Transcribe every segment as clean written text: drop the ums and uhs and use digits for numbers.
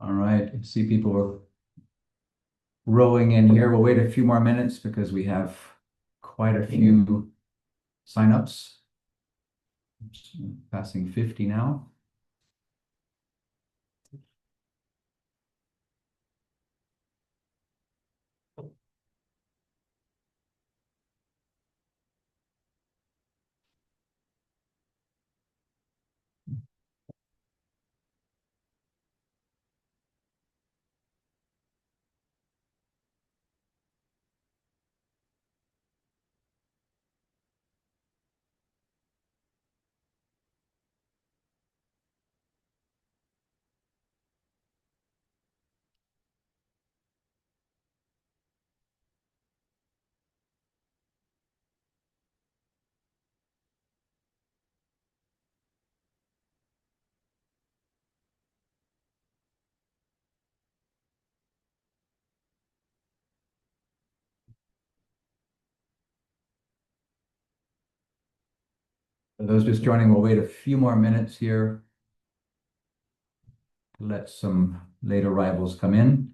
All right, I see people are rolling in here. We'll wait a few more minutes because we have quite a few signups. Passing 50 now. For those just joining, we'll wait a few more minutes here to let some late arrivals come in.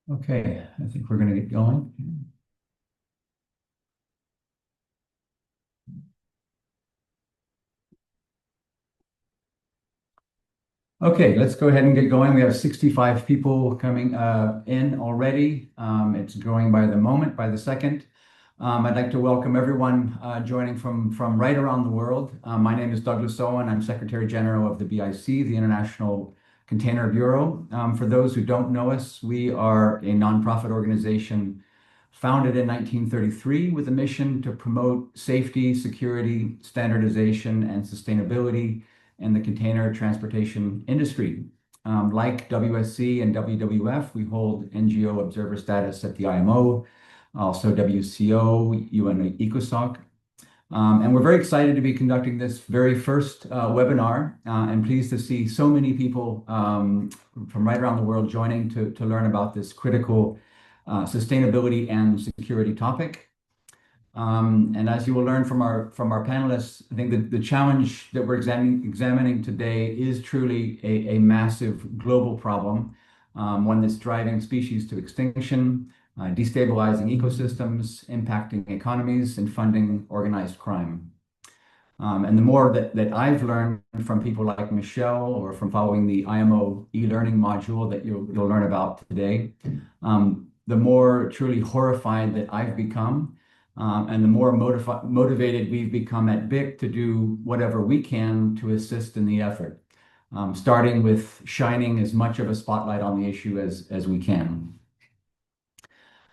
Okay, I think we're going to get going. Okay, let's go ahead and get going. We have 65 people coming in already. It's growing by the moment, by the second. I'd like to welcome everyone joining from right around the world. My name is Douglas Owen. I'm Secretary General of the BIC, the International Container Bureau. For those who don't know us, we are a nonprofit organization founded in 1933 with a mission to promote safety, security, standardization, and sustainability in the container transportation industry. Like WSC and WWF, we hold NGO observer status at the IMO, also WCO, UN ECOSOC. And we're very excited to be conducting this very first webinar and pleased to see so many people from right around the world joining to learn about this critical sustainability and security topic. And as you will learn from our panelists, I think that the challenge that we're examining today is truly a massive global problem, one that's driving species to extinction, destabilizing ecosystems, impacting economies, and funding organized crime. And the more that I've learned from people like Michelle or from following the IMO e-learning module that you'll learn about today, the more truly horrified that I've become. And the more motivated we've become at BIC to do whatever we can to assist in the effort, starting with shining as much of a spotlight on the issue as we can.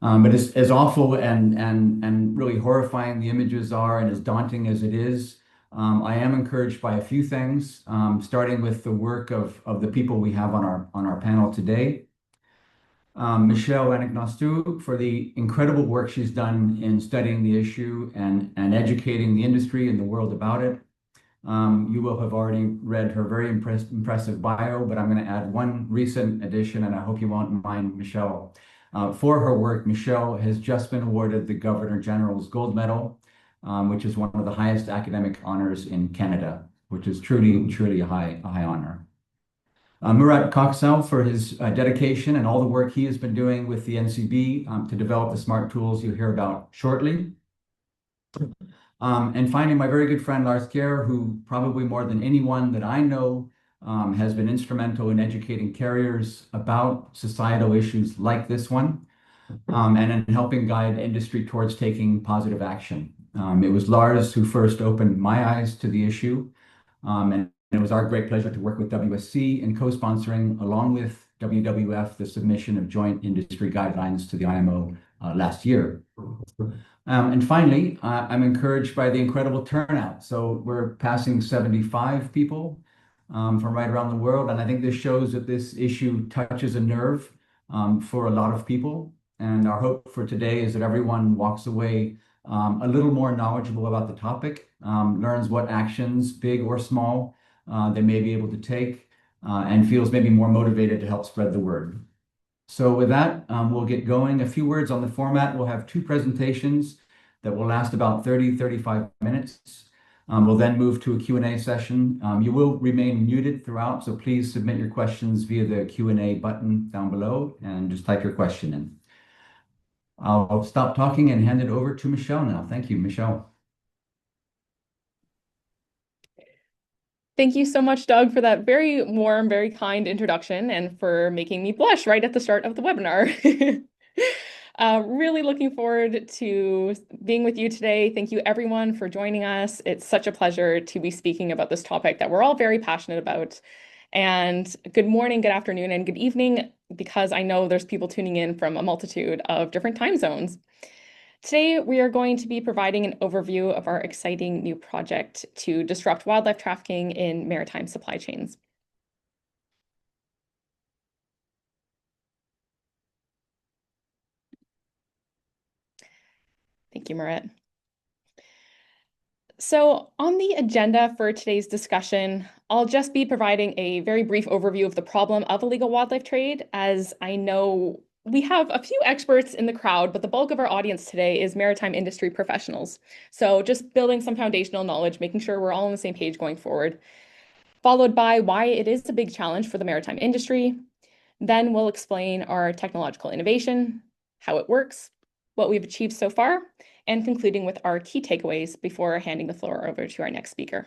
But as awful and really horrifying the images are, and as daunting as it is, I am encouraged by a few things, starting with the work of the people we have on our panel today. Michelle Anagnostou for the incredible work she's done in studying the issue and educating the industry and the world about it. You will have already read her very impressive bio, but I'm going to add one recent addition, and I hope you won't mind, Michelle. For her work, Michelle has just been awarded the Governor General's Gold Medal, which is one of the highest academic honors in Canada, which is truly a high honor. Murat Koksal for his dedication and all the work he has been doing with the NCB to develop the smart tools you'll hear about shortly. And finally, my very good friend Lars Kjær, who probably more than anyone that I know has been instrumental in educating carriers about societal issues like this one, and in helping guide industry towards taking positive action. It was Lars who first opened my eyes to the issue, and it was our great pleasure to work with WSC in co-sponsoring, along with WWF, the submission of joint industry guidelines to the IMO last year. And finally, I'm encouraged by the incredible turnout. So we're passing 75 people from right around the world. And I think this shows that this issue touches a nerve for a lot of people. And our hope for today is that everyone walks away a little more knowledgeable about the topic, learns what actions, big or small, they may be able to take, and feels maybe more motivated to help spread the word. So with that, we'll get going. A few words on the format. We'll have two presentations that will last about 35 minutes. We'll then move to a Q&A session. You will remain muted throughout, so please submit your questions via the Q&A button down below and just type your question in. I'll stop talking and hand it over to Michelle now. Thank you, Michelle. Thank you so much, Doug, for that very warm, very kind introduction and for making me blush right at the start of the webinar. Really looking forward to being with you today. Thank you, everyone, for joining us. It's such a pleasure to be speaking about this topic that we're all very passionate about. And good morning, good afternoon, and good evening, because I know there's people tuning in from a multitude of different time zones. Today, we are going to be providing an overview of our exciting new project to disrupt wildlife trafficking in maritime supply chains. Thank you, Marit. So on the agenda for today's discussion, I'll just be providing a very brief overview of the problem of illegal wildlife trade, as I know we have a few experts in the crowd, but the bulk of our audience today is maritime industry professionals. So just building some foundational knowledge, making sure we're all on the same page going forward, followed by why it is a big challenge for the maritime industry. Then we'll explain our technological innovation, how it works, what we've achieved so far, and concluding with our key takeaways before handing the floor over to our next speaker.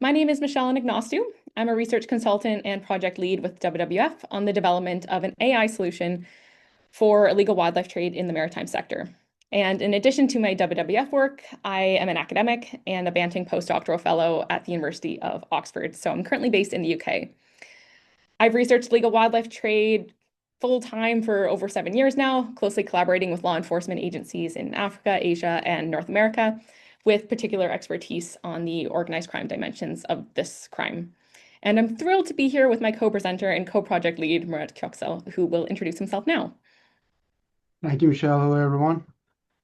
My name is Michelle Ignastu. I'm a research consultant and project lead with WWF on the development of an AI solution for illegal wildlife trade in the maritime sector. And in addition to my WWF work, I am an academic and a Banting postdoctoral fellow at the University of Oxford. So I'm currently based in the UK. I've researched legal wildlife trade full-time for over 7 years now, closely collaborating with law enforcement agencies in Africa, Asia, and North America, with particular expertise on the organized crime dimensions of this crime. And I'm thrilled to be here with my co-presenter and co-project lead, Murat Köksal, who will introduce himself now. Thank you, Michelle. Hello, everyone.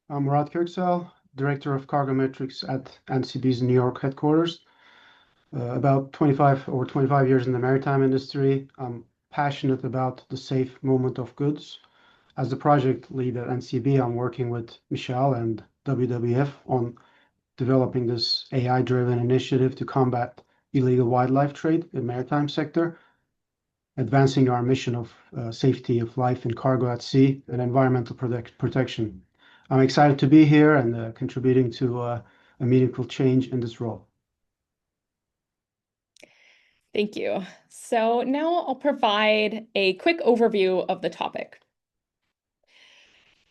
I'm Murat Köksal, Director of Cargo Metrics at NCB's New York headquarters. About 25 years in the maritime industry. I'm passionate about the safe movement of goods. As the project lead at NCB, I'm working with Michelle and WWF on developing this AI-driven initiative to combat illegal wildlife trade in the maritime sector, advancing our mission of safety of life and cargo at sea and environmental protection. I'm excited to be here and contributing to a meaningful change in this role. Thank you. So now I'll provide a quick overview of the topic.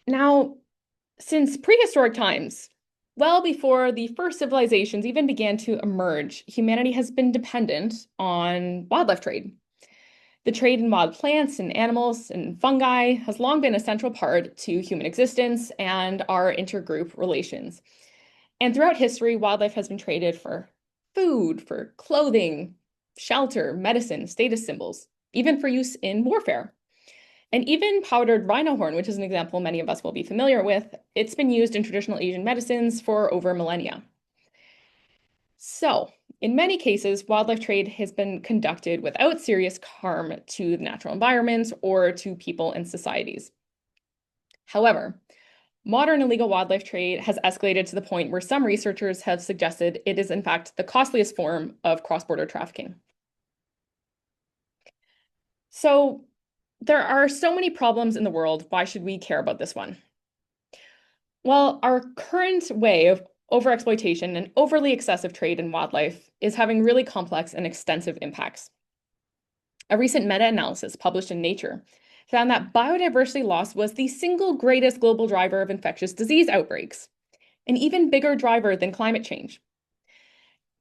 Now, since prehistoric times, well before the first civilizations even began to emerge, humanity has been dependent on wildlife trade. The trade in wild plants and animals and fungi has long been a central part to human existence and our intergroup relations. And throughout history, wildlife has been traded for food, for clothing, shelter, medicine, status symbols, even for use in warfare. And even powdered rhino horn, which is an example many of us will be familiar with, it's been used in traditional Asian medicines for over millennia. So, in many cases, wildlife trade has been conducted without serious harm to the natural environment or to people and societies. However, modern illegal wildlife trade has escalated to the point where some researchers have suggested it is, in fact, the costliest form of cross-border trafficking. So, there are so many problems in the world. Why should we care about this one? Well, our current way of overexploitation and overly excessive trade in wildlife is having really complex and extensive impacts. A recent meta-analysis published in Nature found that biodiversity loss was the single greatest global driver of infectious disease outbreaks, an even bigger driver than climate change.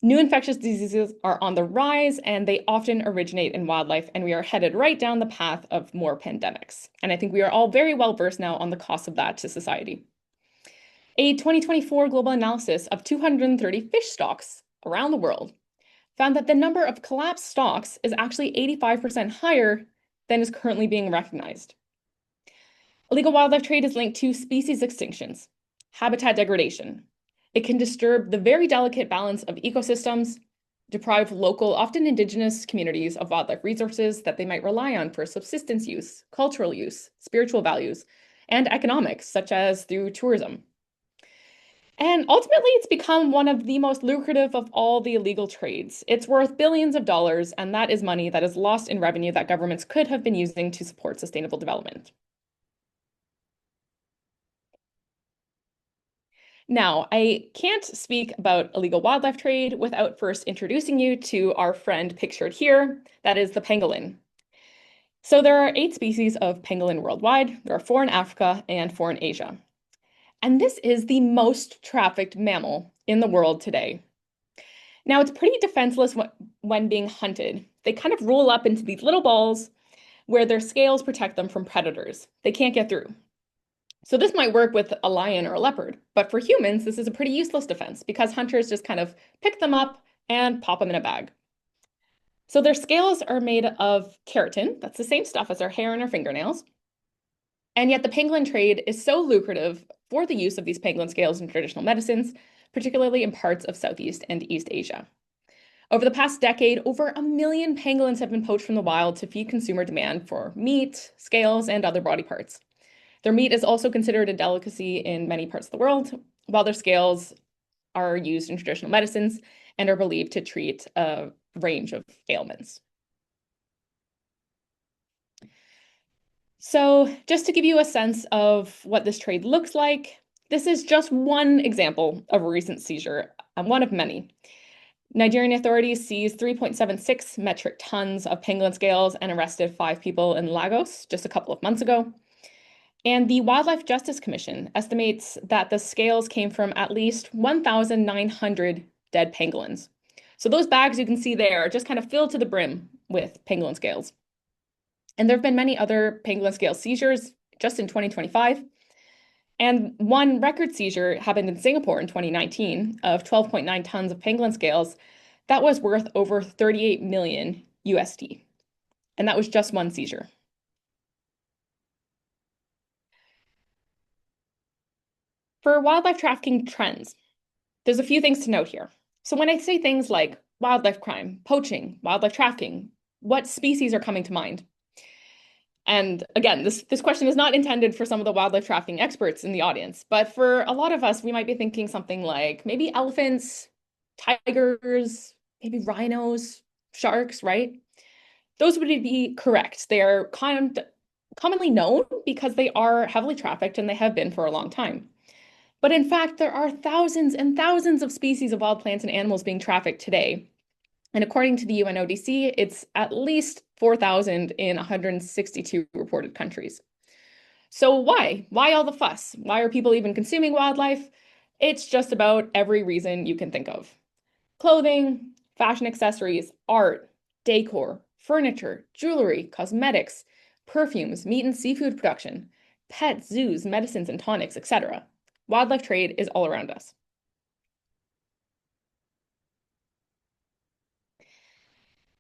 New infectious diseases are on the rise, and they often originate in wildlife, and we are headed right down the path of more pandemics. And I think we are all very well versed now on the cost of that to society. A 2024 global analysis of 230 fish stocks around the world found that the number of collapsed stocks is actually 85% higher than is currently being recognized. Illegal wildlife trade is linked to species extinctions, habitat degradation. It can disturb the very delicate balance of ecosystems, deprive local, often indigenous communities of wildlife resources that they might rely on for subsistence use, cultural use, spiritual values, and economics, such as through tourism. And ultimately, it's become one of the most lucrative of all the illegal trades. It's worth billions of dollars, and that is money that is lost in revenue that governments could have been using to support sustainable development. Now, I can't speak about illegal wildlife trade without first introducing you to our friend pictured here, that is the pangolin. So there are 8 species of pangolin worldwide. There are 4 in Africa and 4 in Asia. And this is the most trafficked mammal in the world today. Now, it's pretty defenseless when being hunted. They kind of roll up into these little balls where their scales protect them from predators. They can't get through. So this might work with a lion or a leopard, but for humans, this is a pretty useless defense because hunters just kind of pick them up and pop them in a bag. So their scales are made of keratin. That's the same stuff as our hair and our fingernails. And yet the pangolin trade is so lucrative for the use of these pangolin scales in traditional medicines, particularly in parts of Southeast and East Asia. Over the past decade, over 1 million pangolins have been poached from the wild to feed consumer demand for meat, scales, and other body parts. Their meat is also considered a delicacy in many parts of the world, while their scales are used in traditional medicines and are believed to treat a range of ailments. So just to give you a sense of what this trade looks like, this is just one example of a recent seizure, one of many. Nigerian authorities seized 3.76 metric tons of pangolin scales and arrested 5 people in Lagos just a couple of months ago. And the Wildlife Justice Commission estimates that the scales came from at least 1,900 dead pangolins. So those bags you can see there are just kind of filled to the brim with pangolin scales. And there have been many other pangolin scale seizures just in 2025. And one record seizure happened in Singapore in 2019 of 12.9 tons of pangolin scales. That was worth over 38 million USD. And that was just one seizure. For wildlife trafficking trends, there's a few things to note here. So when I say things like wildlife crime, poaching, wildlife trafficking, what species are coming to mind? And again, this question is not intended for some of the wildlife trafficking experts in the audience, but for a lot of us, we might be thinking something like maybe elephants, tigers, maybe rhinos, sharks, right? Those would be correct. They are commonly known because they are heavily trafficked and they have been for a long time. But in fact, there are thousands and thousands of species of wild plants and animals being trafficked today. And according to the UNODC, it's at least 4,000 in 162 reported countries. So why? Why all the fuss? Why are people even consuming wildlife? It's just about every reason you can think of. Clothing, fashion accessories, art, decor, furniture, jewelry, cosmetics, perfumes, meat and seafood production, pets, zoos, medicines and tonics, etc. Wildlife trade is all around us.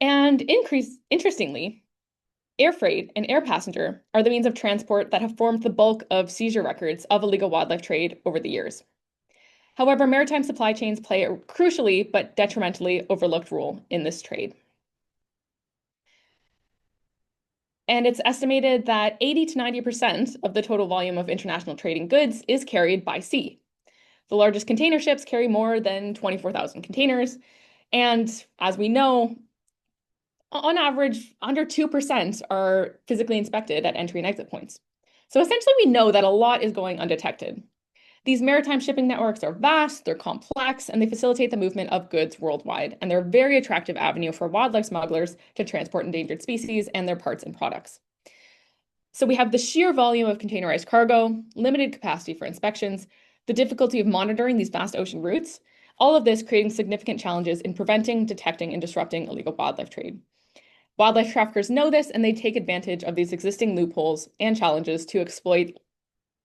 And interestingly, air freight and air passenger are the means of transport that have formed the bulk of seizure records of illegal wildlife trade over the years. However, maritime supply chains play a crucially but detrimentally overlooked role in this trade. And it's estimated that 80 to 90% of the total volume of international trading goods is carried by sea. The largest container ships carry more than 24,000 containers. And as we know, on average, under 2% are physically inspected at entry and exit points. So essentially, we know that a lot is going undetected. These maritime shipping networks are vast, they're complex, and they facilitate the movement of goods worldwide. And they're a very attractive avenue for wildlife smugglers to transport endangered species and their parts and products. So we have the sheer volume of containerized cargo, limited capacity for inspections, the difficulty of monitoring these vast ocean routes, All of this creating significant challenges in preventing, detecting, and disrupting illegal wildlife trade. Wildlife traffickers know this, and they take advantage of these existing loopholes and challenges to exploit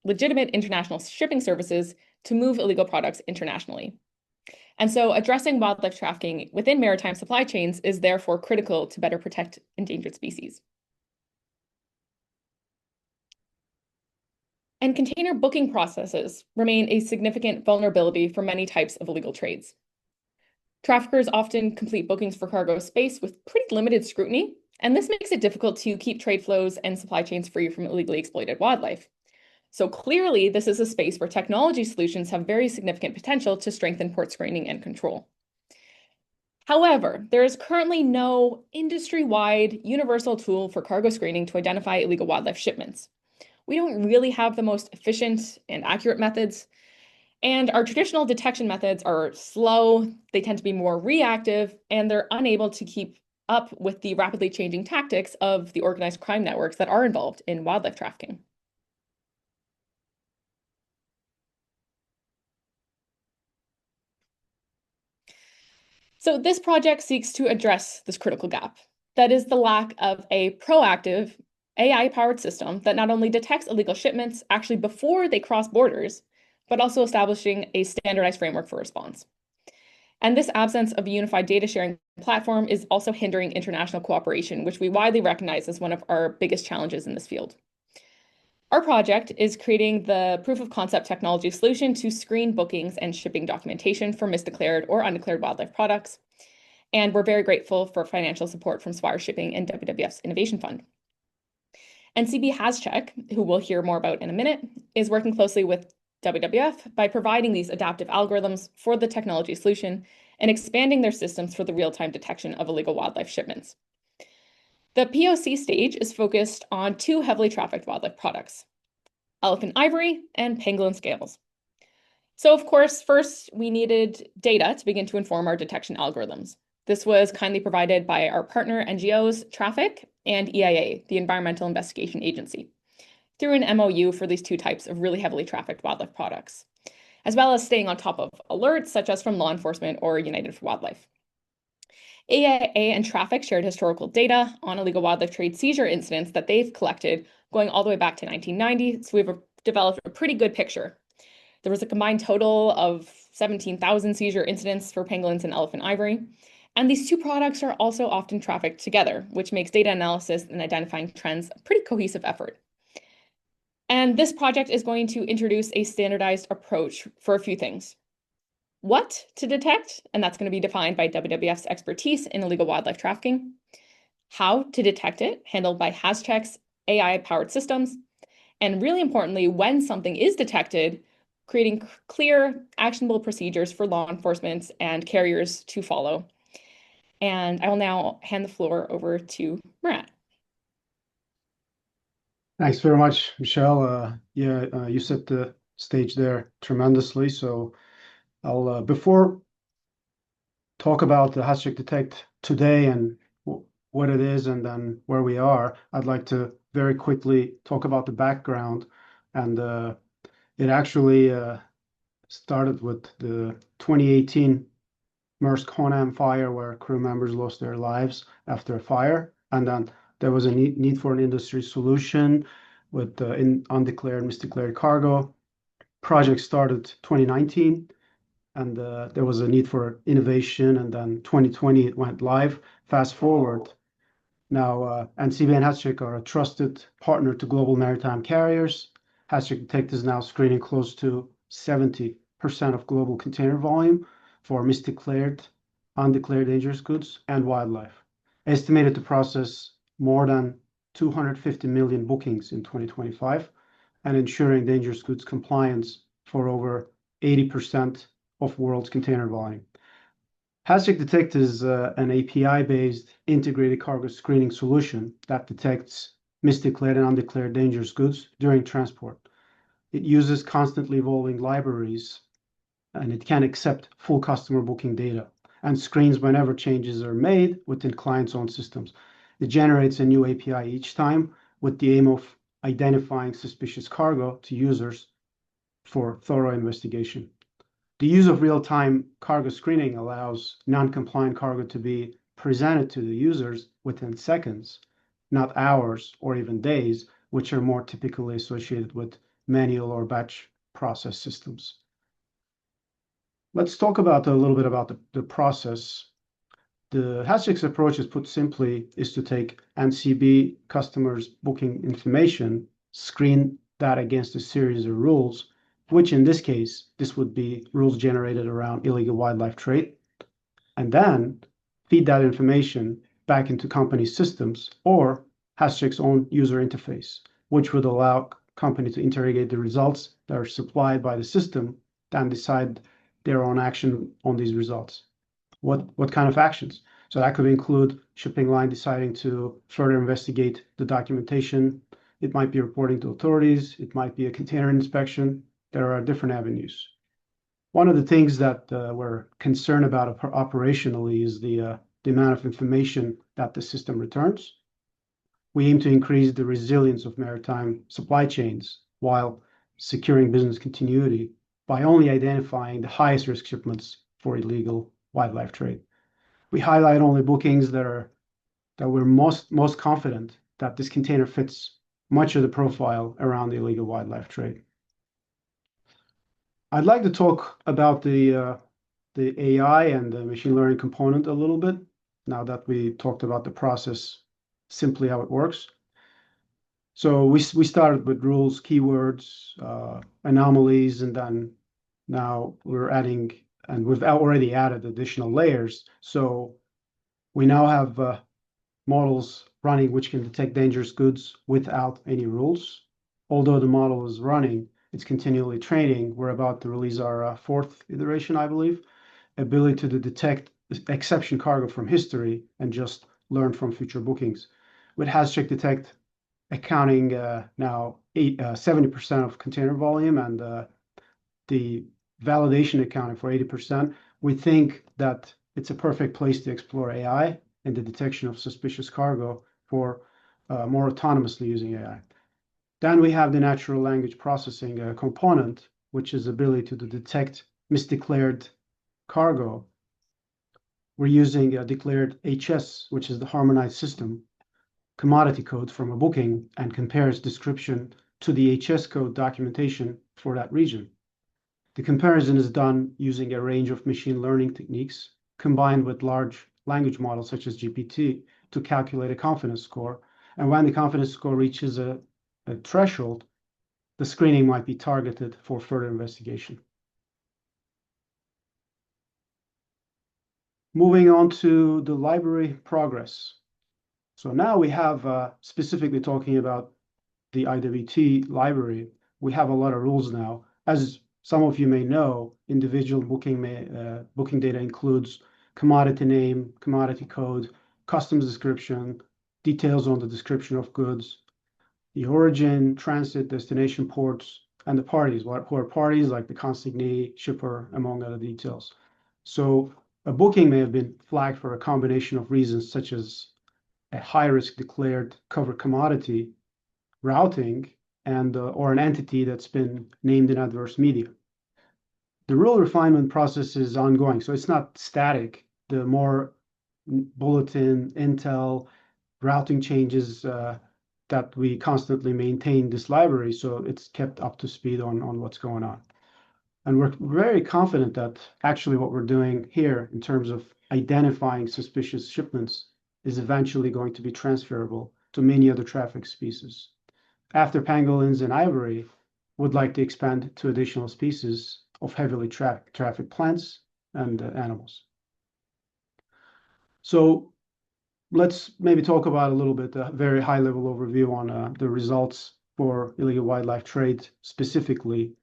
legitimate international shipping services to move illegal products internationally. And so addressing wildlife trafficking within maritime supply chains is therefore critical to better protect endangered species. And container booking processes remain a significant vulnerability for many types of illegal trades. Traffickers often complete bookings for cargo space with pretty limited scrutiny, and this makes it difficult to keep trade flows and supply chains free from illegally exploited wildlife. So clearly, this is a space where technology solutions have very significant potential to strengthen port screening and control. However, there is currently no industry-wide universal tool for cargo screening to identify illegal wildlife shipments. We don't really have the most efficient and accurate methods, and our traditional detection methods are slow, they tend to be more reactive, and they're unable to keep up with the rapidly changing tactics of the organized crime networks that are involved in wildlife trafficking. So this project seeks to address this critical gap. That is the lack of a proactive AI-powered system that not only detects illegal shipments actually before they cross borders, but also establishing a standardized framework for response. And this absence of a unified data sharing platform is also hindering international cooperation, which we widely recognize as one of our biggest challenges in this field. Our project is creating the proof of concept technology solution to screen bookings and shipping documentation for misdeclared or undeclared wildlife products. And we're very grateful for financial support from Swire Shipping and WWF's Innovation Fund. NCB Hazcheck, who we'll hear more about in a minute, is working closely with WWF by providing these adaptive algorithms for the technology solution and expanding their systems for the real-time detection of illegal wildlife shipments. The POC stage is focused on two heavily trafficked wildlife products, elephant ivory and pangolin scales. So of course, first we needed data to begin to inform our detection algorithms. This was kindly provided by our partner NGOs, Traffic, and EIA, the Environmental Investigation Agency, through an MOU for these two types of really heavily trafficked wildlife products, as well as staying on top of alerts such as from law enforcement or United for Wildlife. EIA and Traffic shared historical data on illegal wildlife trade seizure incidents that they've collected going all the way back to 1990, so we've developed a pretty good picture. There was a combined total of 17,000 seizure incidents for pangolins and elephant ivory, and these two products are also often trafficked together, which makes data analysis and identifying trends a pretty cohesive effort. And this project is going to introduce a standardized approach for a few things. What to detect, and that's going to be defined by WWF's expertise in illegal wildlife trafficking. How to detect it, handled by Hazcheck's AI-powered systems. And really importantly, when something is detected, creating clear, actionable procedures for law enforcement and carriers to follow. And I will now hand the floor over to Murat. Thanks very much, Michelle. You set the stage there tremendously. So I'll before talk about the Hazcheck Detect today and what it is and then where we are, I'd like to very quickly talk about the background. And it actually started with the 2018 Maersk Honam fire, where crew members lost their lives after a fire. And then there was a need for an industry solution with undeclared, misdeclared cargo. Project started 2019. And there was a need for innovation, and then 2020 it went live. Fast forward, now NCB and Hazcheck are a trusted partner to global maritime carriers. Hazcheck Detect is now screening close to 70% of global container volume for misdeclared, undeclared dangerous goods and wildlife. Estimated to process more than 250 million bookings in 2025 and ensuring dangerous goods compliance for over 80% of world's container volume. Hazcheck Detect is an API-based integrated cargo screening solution that detects misdeclared and undeclared dangerous goods during transport. It uses constantly evolving libraries, and it can accept full customer booking data and screens whenever changes are made within client's own systems. It generates a new API each time with the aim of identifying suspicious cargo to users for thorough investigation. The use of real-time cargo screening allows non-compliant cargo to be presented to the users within seconds, not hours or even days, which are more typically associated with manual or batch process systems. Let's talk about a little bit about the process. The Hazcheck's approach, is put simply, is to take NCB customers' booking information, screen that against a series of rules, which in this case, this would be rules generated around illegal wildlife trade, and then feed that information back into company systems or Hazcheck's own user interface, which would allow company to interrogate the results that are supplied by the system, then decide their own action on these results. What kind of actions? So that could include shipping line deciding to further investigate the documentation. It might be reporting to authorities. It might be a container inspection. There are different avenues. One of the things that we're concerned about operationally is the amount of information that the system returns. We aim to increase the resilience of maritime supply chains while securing business continuity by only identifying the highest risk shipments for illegal wildlife trade. We highlight only bookings that we're most confident that this container fits much of the profile around the illegal wildlife trade. I'd like to talk about the AI and the machine learning component a little bit, now that we talked about the process, simply how it works. So we started with rules, keywords, anomalies, and then now we're adding, and we've already added additional layers. So we now have models running which can detect dangerous goods without any rules. Although the model is running, it's continually training. We're about to release our fourth iteration, I believe, ability to detect exception cargo from history and just learn from future bookings. With Hazcheck Detect accounting now 70% of container volume and the validation accounting for 80%, we think that it's a perfect place to explore AI and the detection of suspicious cargo for more autonomously using AI. Then we have the natural language processing component, which is ability to detect misdeclared cargo. We're using a declared HS, which is the harmonized system commodity code from a booking, and compares description to the HS code documentation for that region. The comparison is done using a range of machine learning techniques combined with large language models such as GPT to calculate a confidence score. And when the confidence score reaches a threshold, the screening might be targeted for further investigation. Moving on to the library progress. So now we have, specifically talking about the IWT library, we have a lot of rules now. As some of you may know, individual booking data includes commodity name, commodity code, customs description, details on the description of goods, the origin, transit, destination ports, and the parties, who are parties like the consignee, shipper, among other details. So a booking may have been flagged for a combination of reasons, such as a high-risk declared covered commodity, routing, and or an entity that's been named in adverse media. The rule refinement process is ongoing, so it's not static. The more bulletin, intel, routing changes that we constantly maintain this library, so it's kept up to speed on what's going on. And we're very confident that actually what we're doing here in terms of identifying suspicious shipments is eventually going to be transferable to many other traffic species. After pangolins and ivory, would like to expand to additional species of heavily trafficked plants and animals. So let's maybe talk about a little bit a very high-level overview on the results for illegal wildlife trade, specifically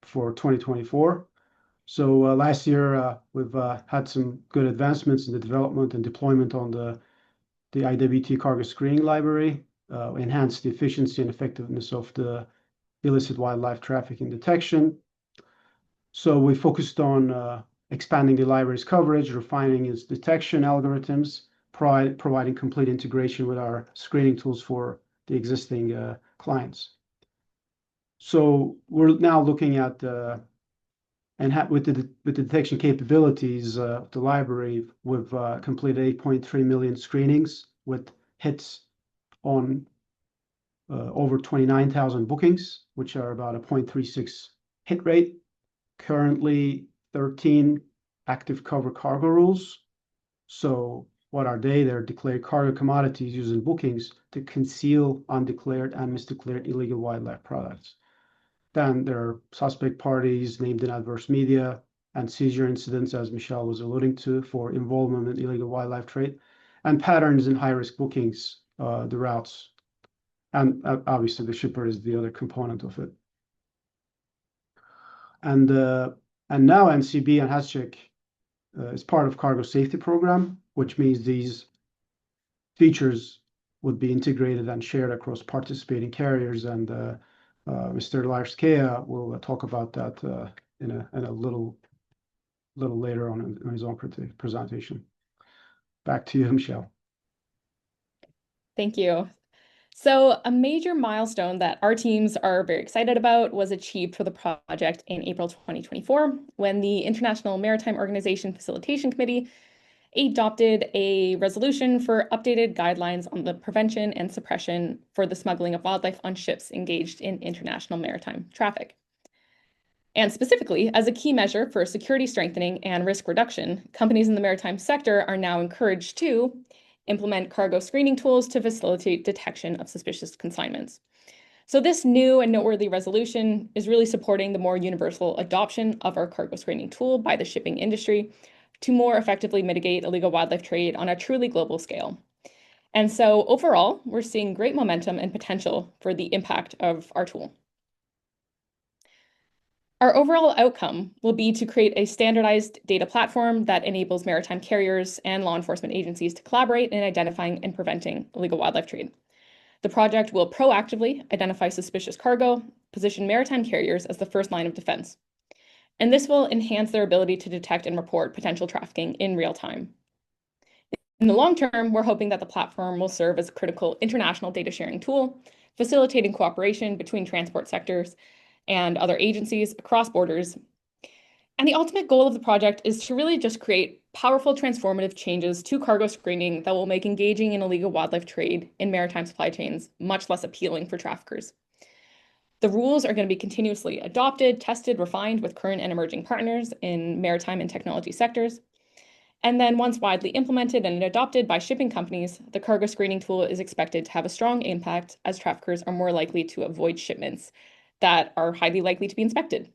for 2024. So last year, we've had some good advancements in the development and deployment on the IWT cargo screening library, enhanced the efficiency and effectiveness of the illicit wildlife trafficking detection. So we focused on expanding the library's coverage, refining its detection algorithms, providing complete integration with our screening tools for the existing clients. So we're now looking at And with the detection capabilities of the library, we've completed 8.3 million screenings with hits on over 29,000 bookings, which are about a 0.36 hit rate. Currently, 13 active cover cargo rules. So what are they? They're declared cargo commodities using bookings to conceal undeclared and misdeclared illegal wildlife products. Then there are suspect parties named in adverse media and seizure incidents, as Michelle was alluding to, for involvement in illegal wildlife trade, and patterns in high-risk bookings, the routes. And obviously, the shipper is the other component of it. And now NCB and Hazcheck is part of cargo safety program, which means these features would be integrated and shared across participating carriers. And Mr. Lars Kea will talk about that in a little later on in his own presentation. Back to you, Michelle. Thank you. So a major milestone that our teams are very excited about was achieved for the project in April 2024, when the International Maritime Organization Facilitation Committee adopted a resolution for updated guidelines on the prevention and suppression for the smuggling of wildlife on ships engaged in international maritime traffic. And specifically, as a key measure for security strengthening and risk reduction, companies in the maritime sector are now encouraged to implement cargo screening tools to facilitate detection of suspicious consignments. So this new and noteworthy resolution is really supporting the more universal adoption of our cargo screening tool by the shipping industry to more effectively mitigate illegal wildlife trade on a truly global scale. And so overall, we're seeing great momentum and potential for the impact of our tool. Our overall outcome will be to create a standardized data platform that enables maritime carriers and law enforcement agencies to collaborate in identifying and preventing illegal wildlife trade. The project will proactively identify suspicious cargo, position maritime carriers as the first line of defense. And this will enhance their ability to detect and report potential trafficking in real time. In the long term, we're hoping that the platform will serve as a critical international data sharing tool, facilitating cooperation between transport sectors and other agencies across borders. And the ultimate goal of the project is to really just create powerful transformative changes to cargo screening that will make engaging in illegal wildlife trade in maritime supply chains much less appealing for traffickers. The rules are going to be continuously adopted, tested, refined with current and emerging partners in maritime and technology sectors. And then once widely implemented and adopted by shipping companies, the cargo screening tool is expected to have a strong impact as traffickers are more likely to avoid shipments that are highly likely to be inspected.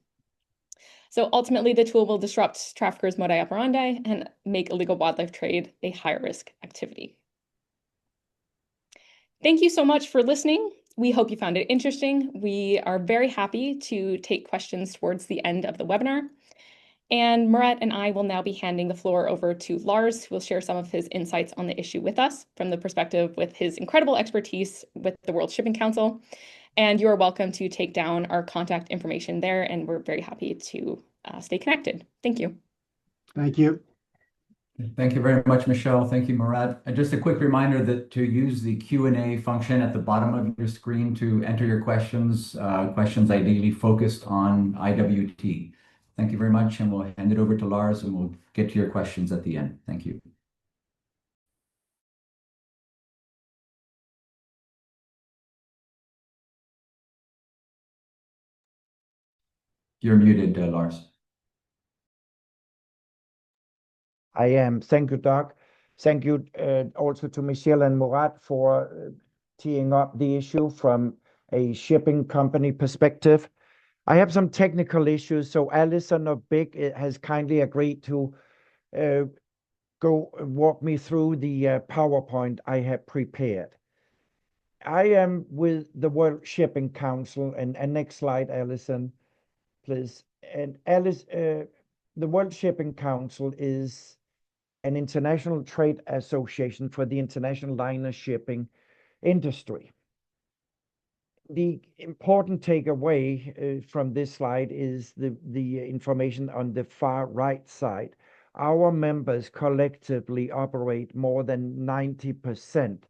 So ultimately, the tool will disrupt traffickers' modus operandi and make illegal wildlife trade a higher risk activity. Thank you so much for listening. We hope you found it interesting. We are very happy to take questions towards the end of the webinar. And Murat and I will now be handing the floor over to Lars, who will share some of his insights on the issue with us from the perspective with his incredible expertise with the World Shipping Council. And you are welcome to take down our contact information there, and we're very happy to stay connected. Thank you. Thank you. Thank you very much, Michelle. Thank you, Murat. Just a quick reminder that to use the Q&A function at the bottom of your screen to enter your questions, questions ideally focused on IWT. Thank you very much, and we'll hand it over to Lars, and we'll get to your questions at the end. Thank you. You're muted, Lars. I am. Thank you, Doug. Thank you also to Michelle and Murat for teeing up the issue from a shipping company perspective. I have some technical issues, so Alison of Big has kindly agreed to walk me through the PowerPoint I have prepared. I am with the World Shipping Council, and next slide, Alison, please. And Alice, the World Shipping Council is an international trade association for the international liner shipping industry. The important takeaway from this slide is the information on the far right side. Our members collectively operate more than 90%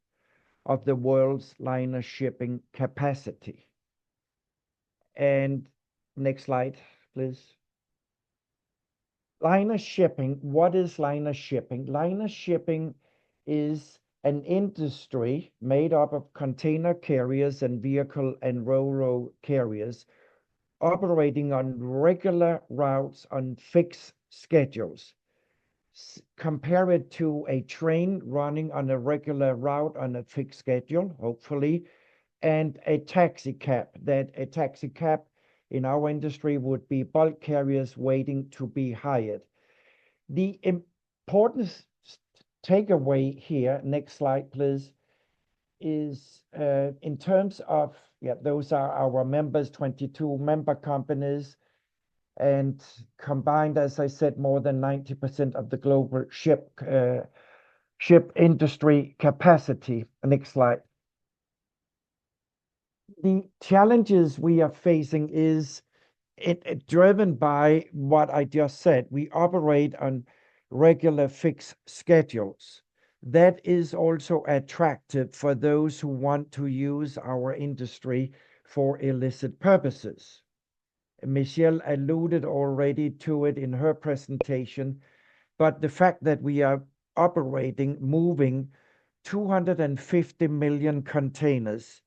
of the world's liner shipping capacity. And next slide, please. Liner shipping, what is liner shipping? Liner shipping is an industry made up of container carriers and vehicle and ro-ro carriers operating on regular routes on fixed schedules. Compare it to a train running on a regular route on a fixed schedule, hopefully, and a taxi cab. That a taxi cab in our industry would be bulk carriers waiting to be hired. The important takeaway here, next slide, please, is in terms of, those are our members, 22 member companies, and combined, as I said, more than 90% of the global ship industry capacity. Next slide. The challenges we are facing is driven by what I just said. We operate on regular fixed schedules. That is also attractive for those who want to use our industry for illicit purposes. Michelle alluded already to it in her presentation, but the fact that we are moving 250 million containers.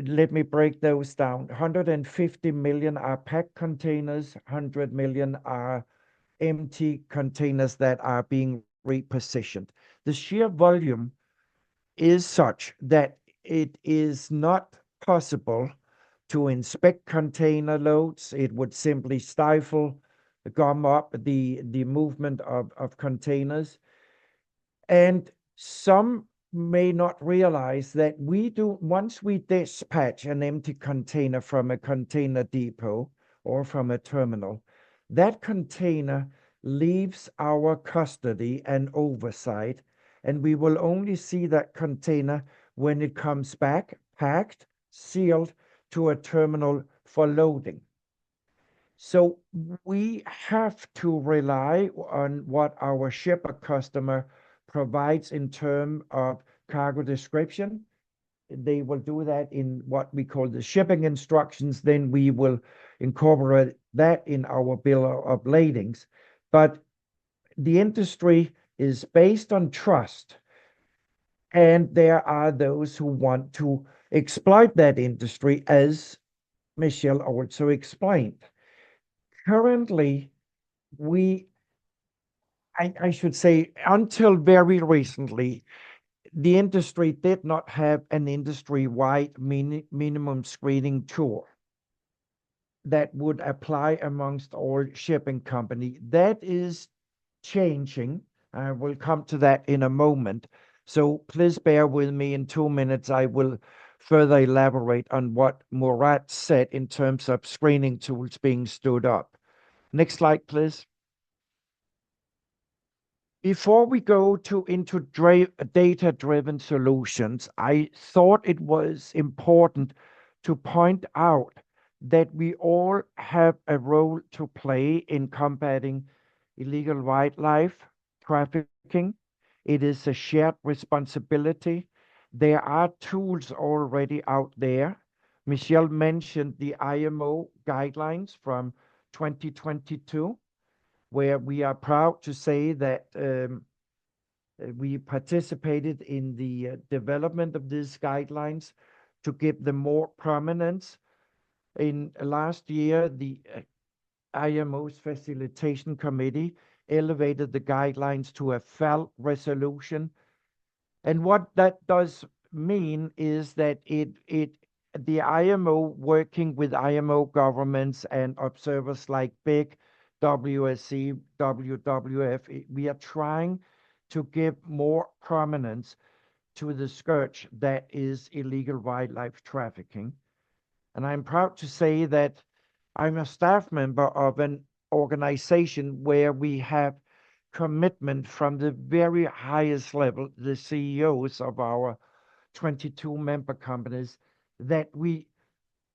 Let me break those down. 150 million are packed containers, 100 million are empty containers that are being repositioned. The sheer volume is such that it is not possible to inspect container loads. It would simply gum up the movement of containers. And some may not realize that once we dispatch an empty container from a container depot or from a terminal, that container leaves our custody and oversight, and we will only see that container when it comes back, packed, sealed to a terminal for loading. So we have to rely on what our shipper customer provides in terms of cargo description. They will do that in what we call the shipping instructions. Then we will incorporate that in our bill of ladings. But the industry is based on trust, and there are those who want to exploit that industry, as Michelle also explained. Currently, I should say, until very recently, the industry did not have an industry-wide minimum screening tool that would apply amongst all shipping companies. That is changing. I will come to that in a moment. So please bear with me. In 2 minutes, I will further elaborate on what Murat said in terms of screening tools being stood up. Next slide, please. Before we go into data-driven solutions, I thought it was important to point out that we all have a role to play in combating illegal wildlife trafficking. It is a shared responsibility. There are tools already out there. Michelle mentioned the IMO guidelines from 2022. Where we are proud to say that we participated in the development of these guidelines to give them more prominence. In last year, the IMO's Facilitation Committee elevated the guidelines to a FAL resolution. And what that does mean is that the IMO, working with IMO governments and observers like BIC, WSC, WWF, we are trying to give more prominence to the scourge that is illegal wildlife trafficking. And I'm proud to say that I'm a staff member of an organization where we have commitment from the very highest level, the CEOs of our 22 member companies, that we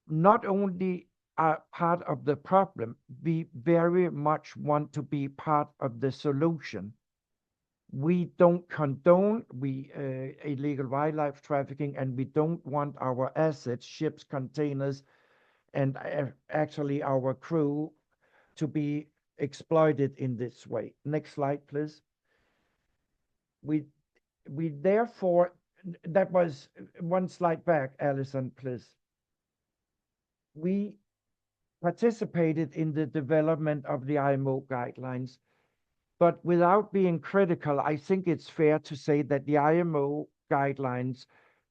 not only are part of the problem, we very much want to be part of the solution. We don't condone illegal wildlife trafficking, and we don't want our assets, ships, containers, and actually our crew to be exploited in this way. Next slide, please. We therefore, that was one slide back, Alison, please. We participated in the development of the IMO guidelines, but without being critical, I think it's fair to say that the IMO guidelines,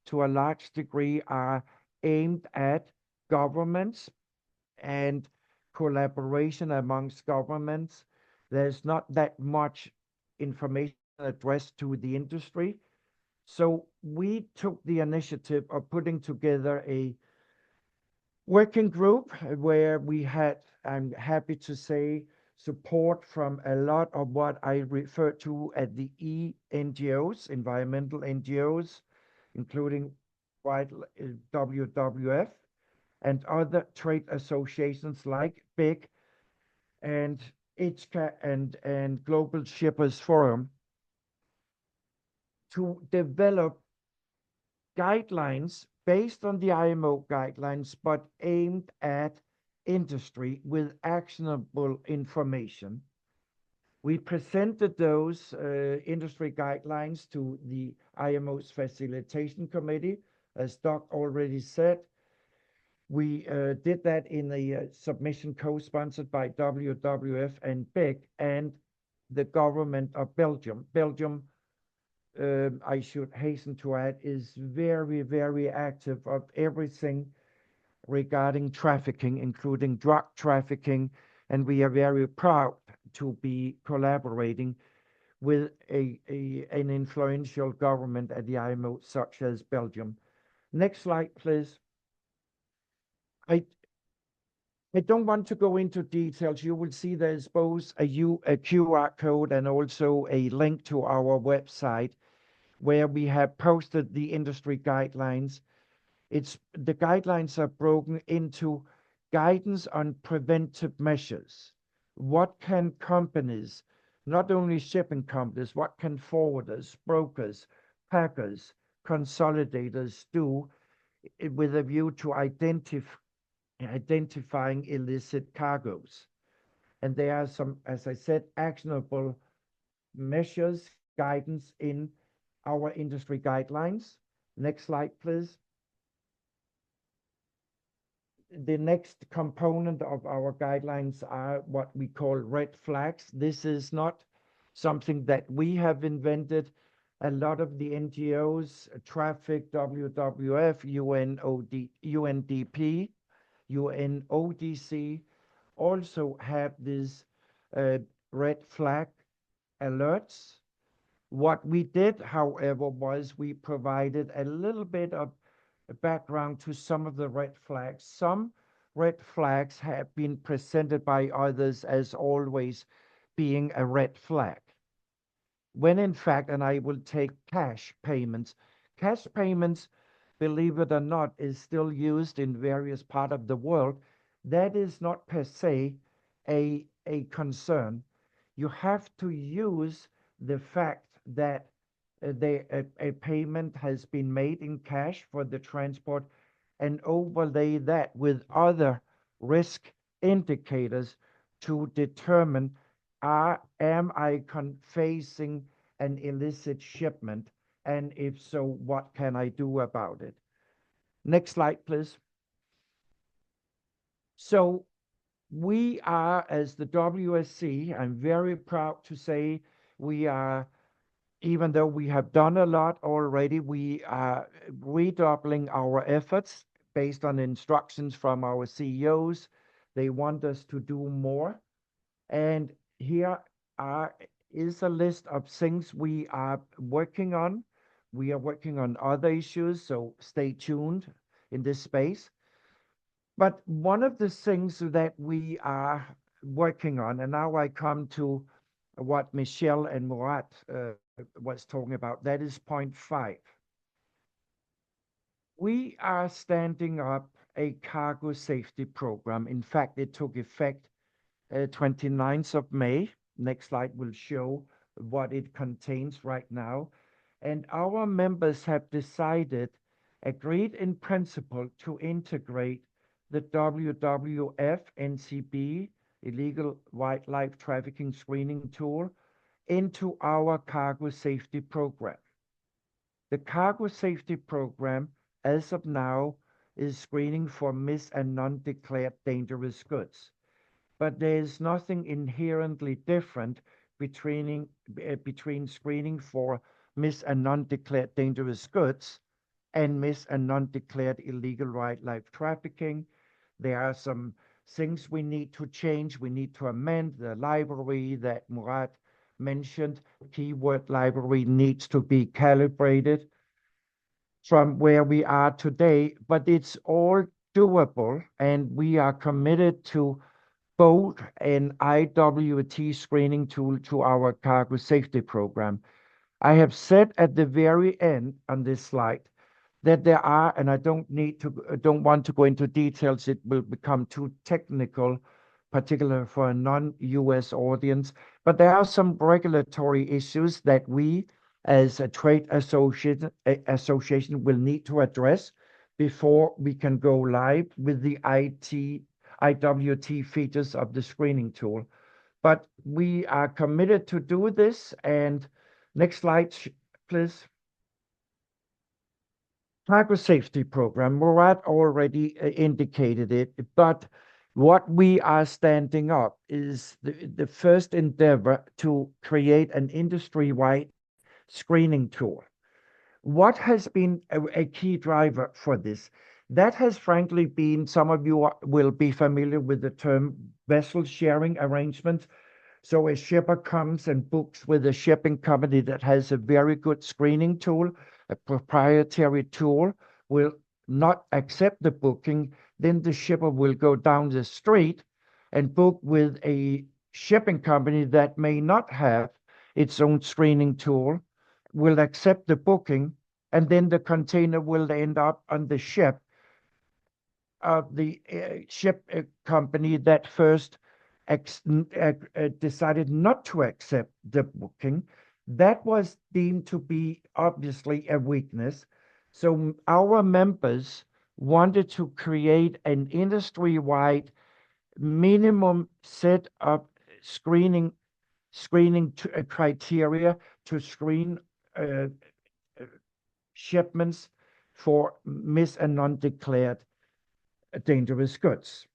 to a large degree, are aimed at governments and collaboration amongst governments. There's not that much information addressed to the industry. So we took the initiative of putting together a working group where we had, I'm happy to say, support from a lot of what I refer to as the NGOs, environmental NGOs, including WWF and other trade associations like BIG and Hazcheck and Global Shippers Forum, to develop guidelines based on the IMO guidelines, but aimed at industry with actionable information. We presented those industry guidelines to the IMO's Facilitation Committee. As Doc already said, we did that in a submission co-sponsored by WWF and BIG and the government of Belgium. Belgium, I should hasten to add, is very, very active of everything regarding trafficking, including drug trafficking, and we are very proud to be collaborating with an influential government at the IMO, such as Belgium. Next slide, please. I don't want to go into details. You will see there's both a QR code and also a link to our website where we have posted the industry guidelines. The guidelines are broken into guidance on preventive measures. What can companies, not only shipping companies, what can forwarders, brokers, packers, consolidators do with a view to identifying illicit cargoes? And there are some, as I said, actionable measures, guidance in our industry guidelines. Next slide, please. The next component of our guidelines are what we call red flags. This is not something that we have invented. A lot of the NGOs, Traffic, WWF, UNDP, UNODC, also have these red flag alerts. What we did, however, was we provided a little bit of background to some of the red flags. Some red flags have been presented by others as always being a red flag, when in fact, and I will take cash payments. Cash payments, believe it or not, is still used in various parts of the world. That is not per se a concern. You have to use the fact that a payment has been made in cash for the transport and overlay that with other risk indicators to determine, am I facing an illicit shipment? And if so, what can I do about it? Next slide, please. So we are, as the WSC, I'm very proud to say we are, even though we have done a lot already, we are redoubling our efforts based on instructions from our CEOs. They want us to do more. And here is a list of things we are working on. We are working on other issues, so stay tuned in this space. But one of the things that we are working on, and now I come to what Michelle and Murat was talking about, that is point 5. We are standing up a cargo safety program. In fact, it took effect 29th of May. Next slide will show what it contains right now. And our members have decided, agreed in principle, to integrate the WWF, NCB, illegal wildlife trafficking screening tool into our cargo safety program. The cargo safety program, as of now, is screening for mis- and non-declared dangerous goods. But there is nothing inherently different between screening for mis- and non-declared dangerous goods and mis- and non-declared illegal wildlife trafficking. There are some things we need to change. We need to amend the library that Murat mentioned. Keyword library needs to be calibrated from where we are today, but it's all doable, and we are committed to both an IWT screening tool to our cargo safety program. I have said at the very end on this slide that there are, and I don't want to go into details, it will become too technical, particularly for a non-US audience, but there are some regulatory issues that we as a trade association will need to address before we can go live with the IWT features of the screening tool. But we are committed to do this. And next slide, please. Cargo safety program, Murat already indicated it, but what we are standing up is the first endeavor to create an industry-wide screening tool. What has been a key driver for this? That has frankly been, some of you will be familiar with the term vessel sharing arrangement. So a shipper comes and books with a shipping company that has a very good screening tool, a proprietary tool, will not accept the booking. Then the shipper will go down the street and book with a shipping company that may not have its own screening tool, will accept the booking, and then the container will end up on the ship of the ship company that first decided not to accept the booking. That was deemed to be obviously a weakness. So our members wanted to create an industry-wide minimum set of screening criteria to screen shipments for mis- and non-declared dangerous goods.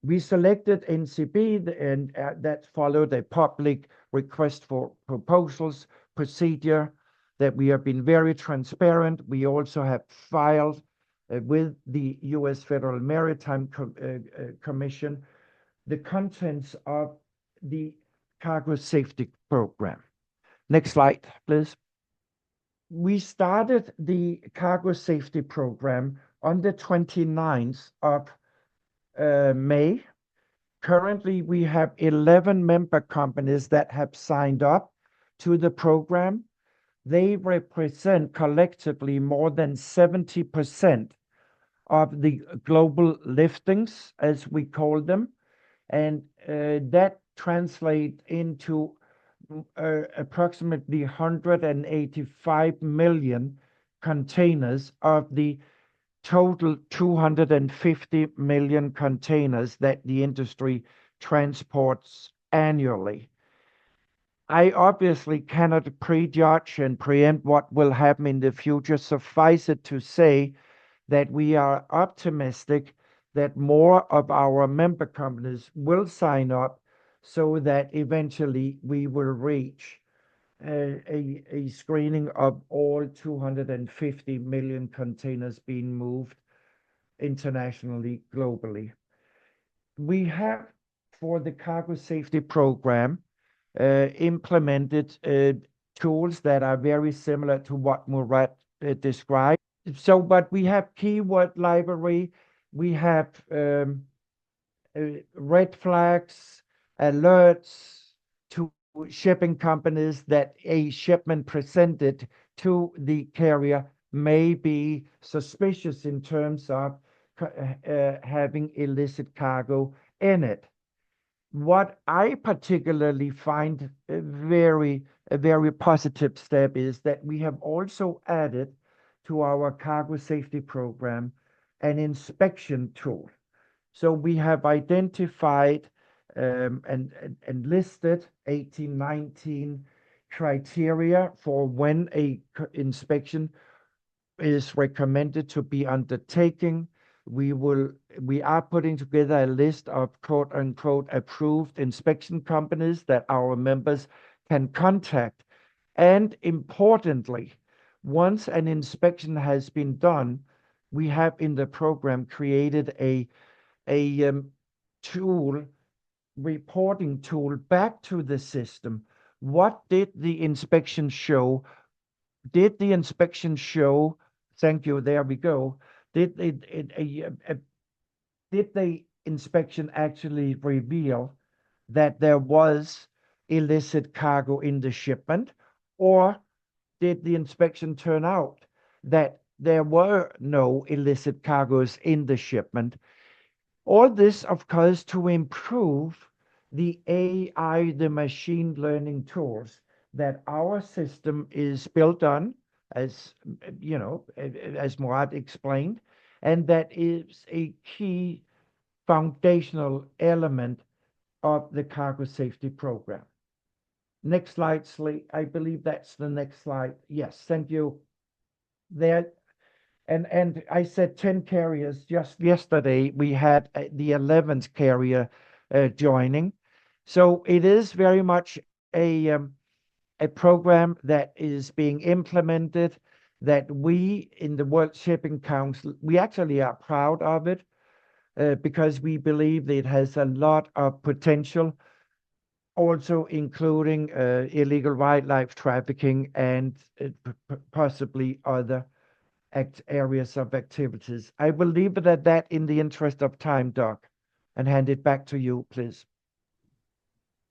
We selected NCB, and that followed a public request for proposals procedure that we have been very transparent. We also have filed with the U.S. Federal Maritime Commission the contents of the cargo safety program. Next slide, please. We started the cargo safety program on the 29th of May. Currently, we have 11 member companies that have signed up to the program. They represent collectively more than 70% of the global liftings, as we call them, and that translates into approximately 185 million containers of the total 250 million containers that the industry transports annually. I obviously cannot prejudge and preempt what will happen in the future. Suffice it to say that we are optimistic that more of our member companies will sign up so that eventually we will reach a screening of all 250 million containers being moved internationally, globally. We have, for the cargo safety program, implemented tools that are very similar to what Murat described. So, but we have keyword library, we have red flags, alerts to shipping companies that a shipment presented to the carrier may be suspicious in terms of having illicit cargo in it. What I particularly find a very positive step is that we have also added to our cargo safety program an inspection tool. So we have identified and listed 18, 19 criteria for when a inspection is recommended to be undertaken. We are putting together a list of quote unquote approved inspection companies that our members can contact. And importantly, once an inspection has been done, we have in the program created a tool, reporting tool back to the system. What did the inspection show? Did the inspection show? Thank you. There we go. Did the inspection actually reveal that there was illicit cargo in the shipment, or did the inspection turn out that there were no illicit cargoes in the shipment? All this, of course, to improve the AI, the machine learning tools that our system is built on, as you know, as Murat explained, and that is a key foundational element of the cargo safety program. Next slide, I believe that's the next slide. Yes, thank you. There, and I said 10 carriers. Just yesterday, we had the 11th carrier joining. So it is very much a program that is being implemented, that we in the World Shipping Council, we actually are proud of it because we believe that it has a lot of potential, also including illegal wildlife trafficking and possibly other areas of activities. I will leave it at that in the interest of time, Doc, and hand it back to you, please.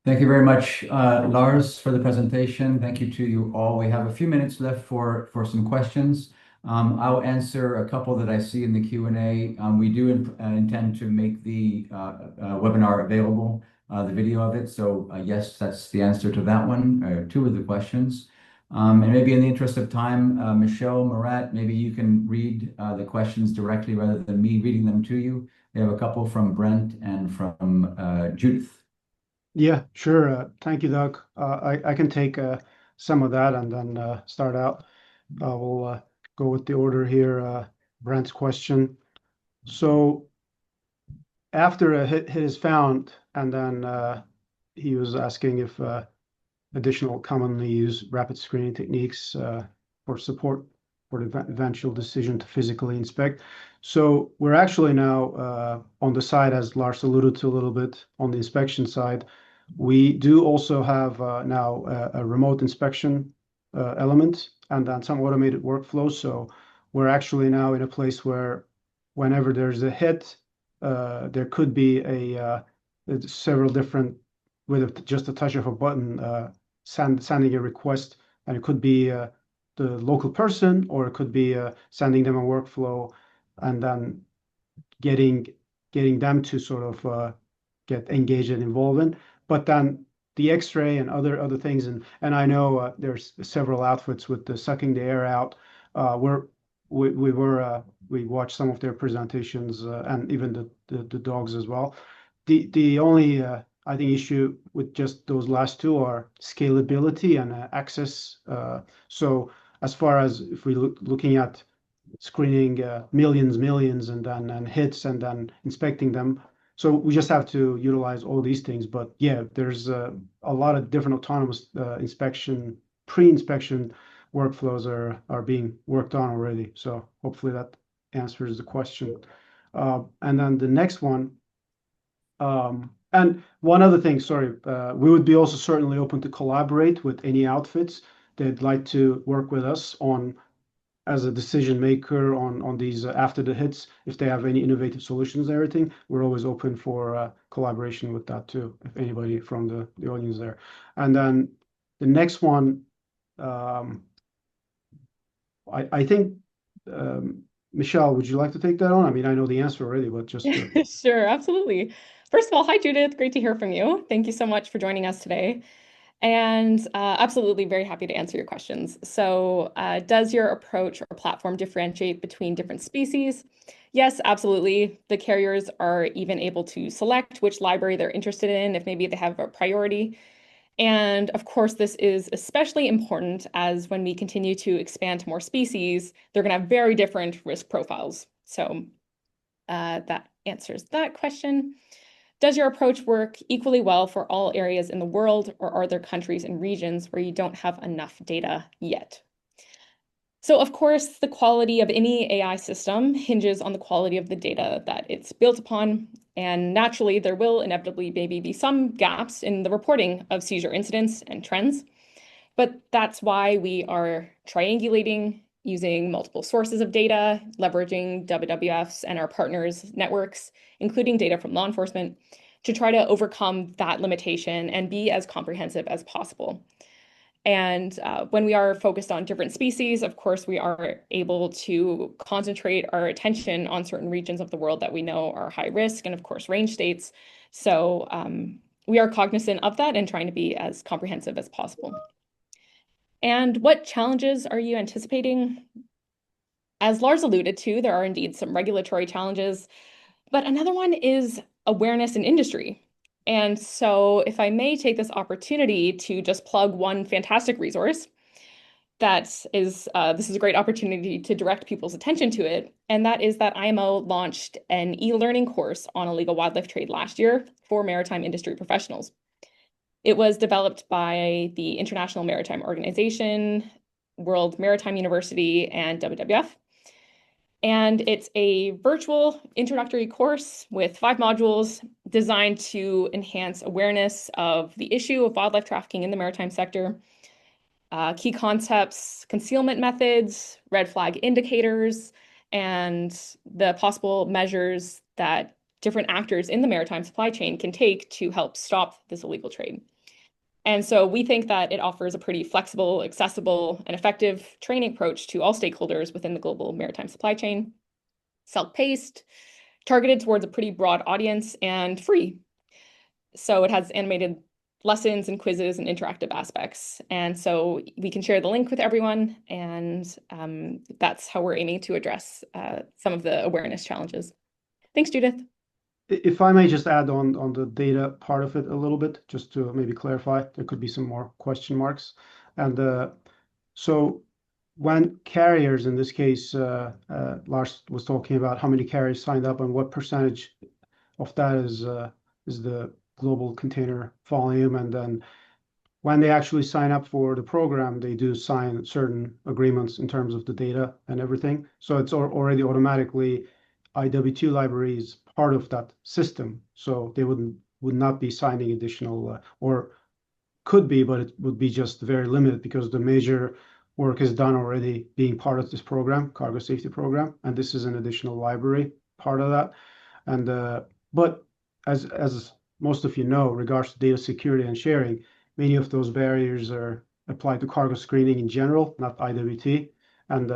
Thank you very much, Lars, for the presentation. Thank you to you all. We have a few minutes left for some questions. I'll answer a couple that I see in the Q&A. We do intend to make the webinar available, the video of it. So yes, that's the answer to that one, two of the questions. And maybe in the interest of time, Michelle, Murat, maybe you can read the questions directly rather than me reading them to you. We have a couple from Brent and from Judith. Yeah, sure. Thank you, Doug. I can take some of that and then start out. We'll go with the order here. Brent's question. So after a hit is found, and then he was asking if additional commonly used rapid screening techniques for support for the eventual decision to physically inspect. So we're actually now on the side, as Lars alluded to a little bit, on the inspection side. We do also have now a remote inspection element and then some automated workflows. So we're actually now in a place where whenever there's a hit, there could be several different, with just a touch of a button, sending a request, and it could be the local person, or it could be sending them a workflow and then getting them to sort of get engaged and involved in. But then the X-ray and other things, and I know there's several outfits with the sucking the air out. We watched some of their presentations and even the dogs as well. The only I think issue with just those last two are scalability and access. So as far as if we looking at screening millions and then hits and then inspecting them, so we just have to utilize all these things. But yeah, there's a lot of different autonomous inspection, pre-inspection workflows are being worked on already. So hopefully that answers the question. And then the next one, and one other thing, sorry, we would be also certainly open to collaborate with any outfits that'd like to work with us on as a decision maker on these after the hits. If they have any innovative solutions and everything, we're always open for collaboration with that too, if anybody from the audience there. And then the next one, I think, Michelle, would you like to take that on? I mean, I know the answer already, but just Sure, absolutely. First of all, hi, Judith. Great to hear from you. Thank you so much for joining us today. And absolutely very happy to answer your questions. So does your approach or platform differentiate between different species? Yes, absolutely. The carriers are even able to select which library they're interested in if maybe they have a priority. And of course, this is especially important as when we continue to expand to more species, they're going to have very different risk profiles. So that answers that question. Does your approach work equally well for all areas in the world, or are there countries and regions where you don't have enough data yet? So of course, the quality of any AI system hinges on the quality of the data that it's built upon. And naturally, there will inevitably maybe be some gaps in the reporting of seizure incidents and trends. But that's why we are triangulating using multiple sources of data, leveraging WWF's and our partners' networks, including data from law enforcement, to try to overcome that limitation and be as comprehensive as possible. And when we are focused on different species, of course, we are able to concentrate our attention on certain regions of the world that we know are high risk and, of course, range states. So we are cognizant of that and trying to be as comprehensive as possible. And what challenges are you anticipating? As Lars alluded to, there are indeed some regulatory challenges, but another one is awareness in industry. And so if I may take this opportunity to just plug one fantastic resource, this is a great opportunity to direct people's attention to it. And that is that IMO launched an e-learning course on illegal wildlife trade last year for maritime industry professionals. It was developed by the International Maritime Organization, World Maritime University, and WWF. And it's a virtual introductory course with 5 modules designed to enhance awareness of the issue of wildlife trafficking in the maritime sector, key concepts, concealment methods, red flag indicators, and the possible measures that different actors in the maritime supply chain can take to help stop this illegal trade. And so we think that it offers a pretty flexible, accessible, and effective training approach to all stakeholders within the global maritime supply chain, self-paced, targeted towards a pretty broad audience, and free. So it has animated lessons and quizzes and interactive aspects. And so we can share the link with everyone, and that's how we're aiming to address some of the awareness challenges. Thanks, Judith. If I may just add on the data part of it a little bit, just to maybe clarify, there could be some more question marks. And so when carriers, in this case, Lars was talking about how many carriers signed up and what percentage of that is the global container volume. And then when they actually sign up for the program, they do sign certain agreements in terms of the data and everything. So it's already automatically IW2 libraries part of that system, so they would not be signing additional, or could be, but it would be just very limited because the major work is done already being part of this program, cargo safety program, and this is an additional library part of that. And but as most of you know, regards to data security and sharing, many of those barriers are applied to cargo screening in general, not IWT, and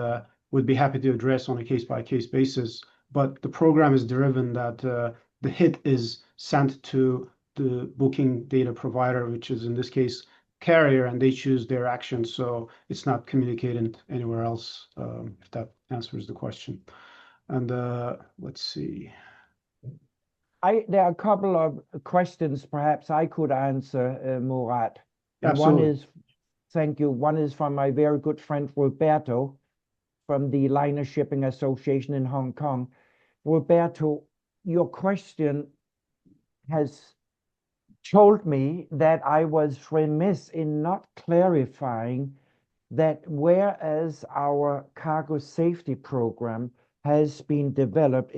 would be happy to address on a case-by-case basis. But the program is driven that the hit is sent to the booking data provider, which is in this case carrier, and they choose their action. So it's not communicated anywhere else, if that answers the question. And let's see. There are a couple of questions perhaps I could answer, Murat. Absolutely. One is, thank you. One is from my very good friend Roberto from the Liner Shipping Association in Hong Kong. Roberto, your question has told me that I was remiss in not clarifying that whereas our cargo safety program is being developed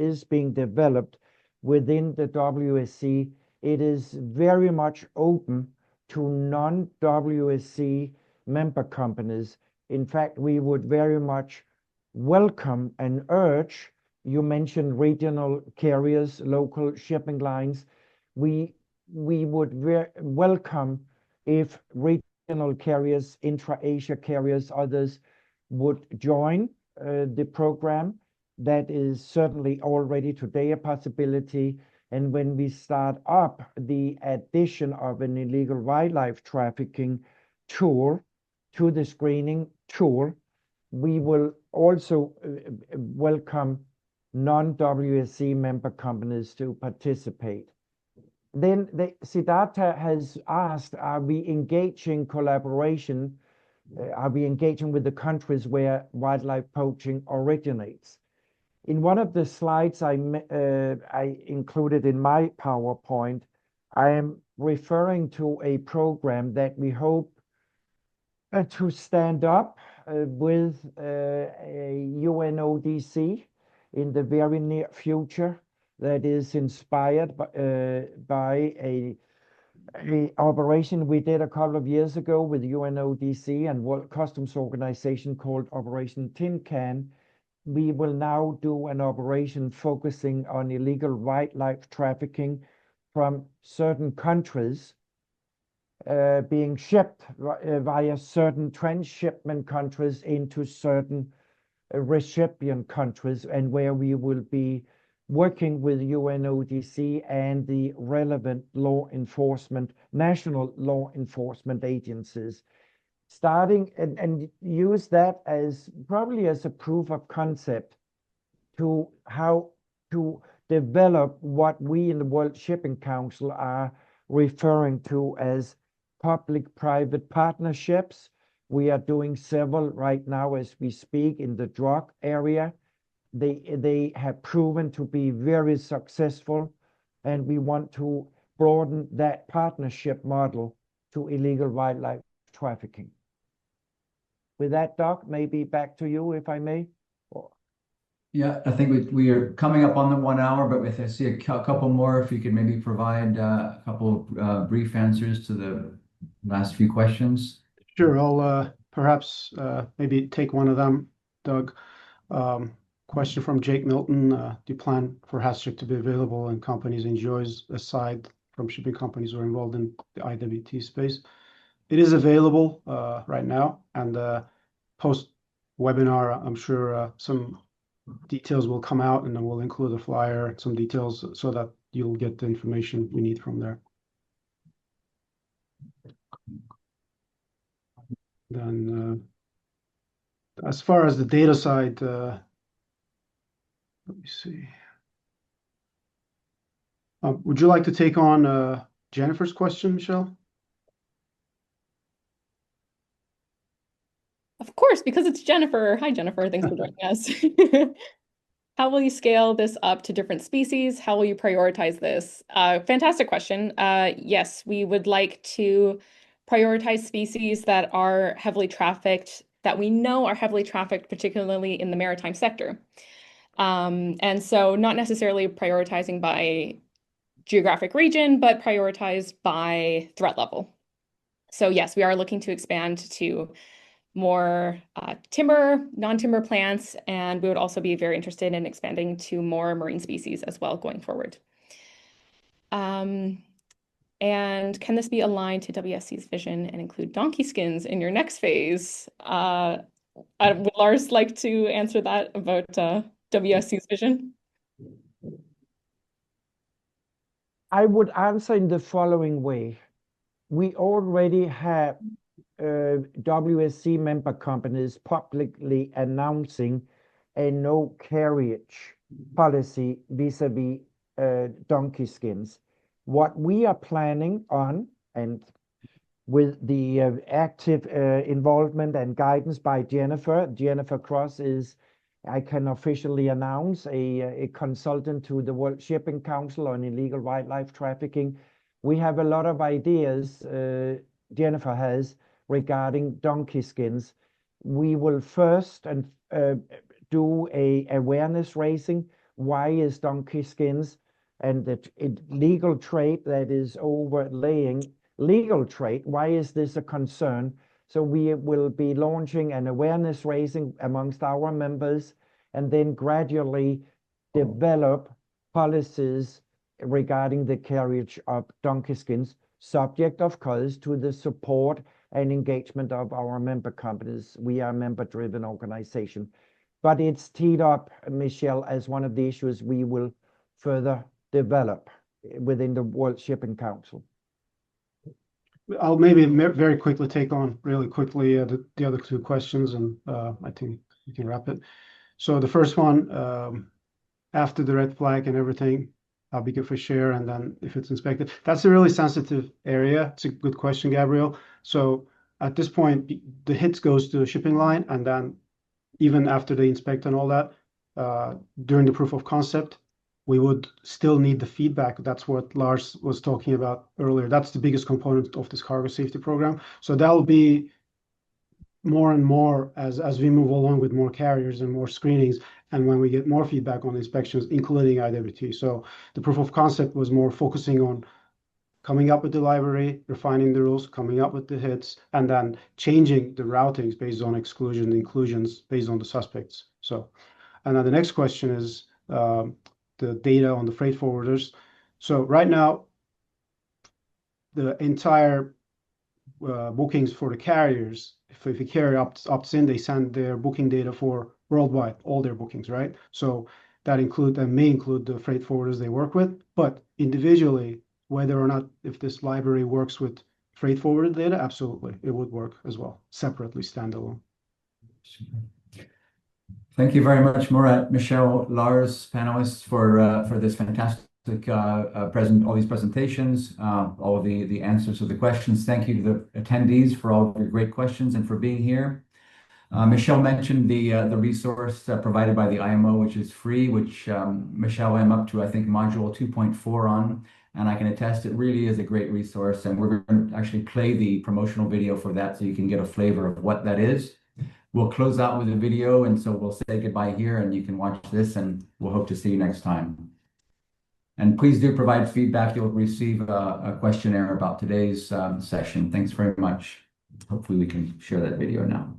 within the WSC, it is very much open to non-WSC member companies. In fact, we would very much welcome and urge, you mentioned regional carriers, local shipping lines. We would welcome if regional carriers, intra-Asia carriers, others would join the program. That is certainly already today a possibility. And when we start up the addition of an illegal wildlife trafficking tool to the screening tool, we will also welcome non-WSC member companies to participate. Then Siddhartha has asked, are we engaging collaboration? Are we engaging with the countries where wildlife poaching originates? In one of the slides I included in my PowerPoint, I am referring to a program that we hope to stand up with a UNODC in the very near future, that is inspired by a operation we did a couple of years ago with UNODC and World Customs Organization called Operation Tin Can. We will now do an operation focusing on illegal wildlife trafficking from certain countries being shipped via certain transshipment countries into certain recipient countries, and where we will be working with UNODC and the relevant law enforcement, national law enforcement agencies, starting and use that as probably as a proof of concept to how to develop what we in the World Shipping Council are referring to as public-private partnerships. We are doing several right now as we speak in the drug area. They have proven to be very successful, and we want to broaden that partnership model to illegal wildlife trafficking. With that, Doc, maybe back to you, if I may. Yeah, I think we are coming up on the 1 hour, but if I see a couple more, if you could maybe provide a couple of brief answers to the last few questions. Sure, I'll perhaps maybe take one of them, Doug. Question from Jake Milton. Do you plan for Hazcheck to be available in companies and NGOs aside from shipping companies who are involved in the IWT space? It is available right now, and post-webinar, I'm sure some details will come out, and then we'll include a flyer, some details, so that you'll get the information you need from there. Then, as far as the data side, let me see. Would you like to take on Jennifer's question, Michelle? Of course, because it's Jennifer. Hi, Jennifer. Thanks for joining us. How will you scale this up to different species? How will you prioritize this? Fantastic question. Yes, we would like to prioritize species that are heavily trafficked, that we know are heavily trafficked, particularly in the maritime sector. And so not necessarily prioritizing by geographic region, but prioritized by threat level. So yes, we are looking to expand to more timber, non-timber plants, and we would also be very interested in expanding to more marine species as well going forward. And can this be aligned to WSC's vision and include donkey skins in your next phase? Would Lars like to answer that about WSC's vision? I would answer in the following way. We already have WSC member companies publicly announcing a no carriage policy vis-a-vis donkey skins. What we are planning on, and with the active involvement and guidance by Jennifer Cross is, I can officially announce, a consultant to the World Shipping Council on illegal wildlife trafficking. We have a lot of ideas Jennifer has regarding donkey skins. We will first do a awareness raising. Why is donkey skins and the illegal trade that is overlaying legal trade, why is this a concern? So we will be launching an awareness raising amongst our members, and then gradually develop policies regarding the carriage of donkey skins, subject of course to the support and engagement of our member companies. We are a member-driven organization, but it's teed up, Michelle, as one of the issues we will further develop within the World Shipping Council. I'll maybe very quickly take on really quickly the other two questions, and I think we can wrap it. So the first one, after the red flag and everything, how big of a share, and then if it's inspected. That's a really sensitive area. It's a good question, Gabriel. So at this point, the hits goes to the shipping line, and then even after they inspect and all that, during the proof of concept, we would still need the feedback. That's what Lars was talking about earlier. That's the biggest component of this cargo safety program. So that will be more and more as we move along with more carriers and more screenings, and when we get more feedback on inspections, including IWT. So the proof of concept was more focusing on coming up with the library, refining the rules, coming up with the hits, and then changing the routings based on exclusion, inclusions based on the suspects. So, and then the next question is the data on the freight forwarders. So right now, the entire bookings for the carriers, if a carrier opts in, they send their booking data for worldwide, all their bookings, right? So that may include the freight forwarders they work with, but individually, whether or not if this library works with freight forwarded data, absolutely, it would work as well, separately, standalone. Thank you very much, Murat, Michelle, Lars, panelists, for this fantastic all these presentations, all of the answers to the questions. Thank you to the attendees for all of your great questions and for being here. Michelle mentioned the resource provided by the IMO, which is free, which Michelle, I'm up to, I think, module 2.4 on, and I can attest it really is a great resource. And we're going to actually play the promotional video for that so you can get a flavor of what that is. We'll close out with a video, and so we'll say goodbye here, and you can watch this, and we'll hope to see you next time. And please do provide feedback. You'll receive a questionnaire about today's session. Thanks very much. Hopefully we can share that video now.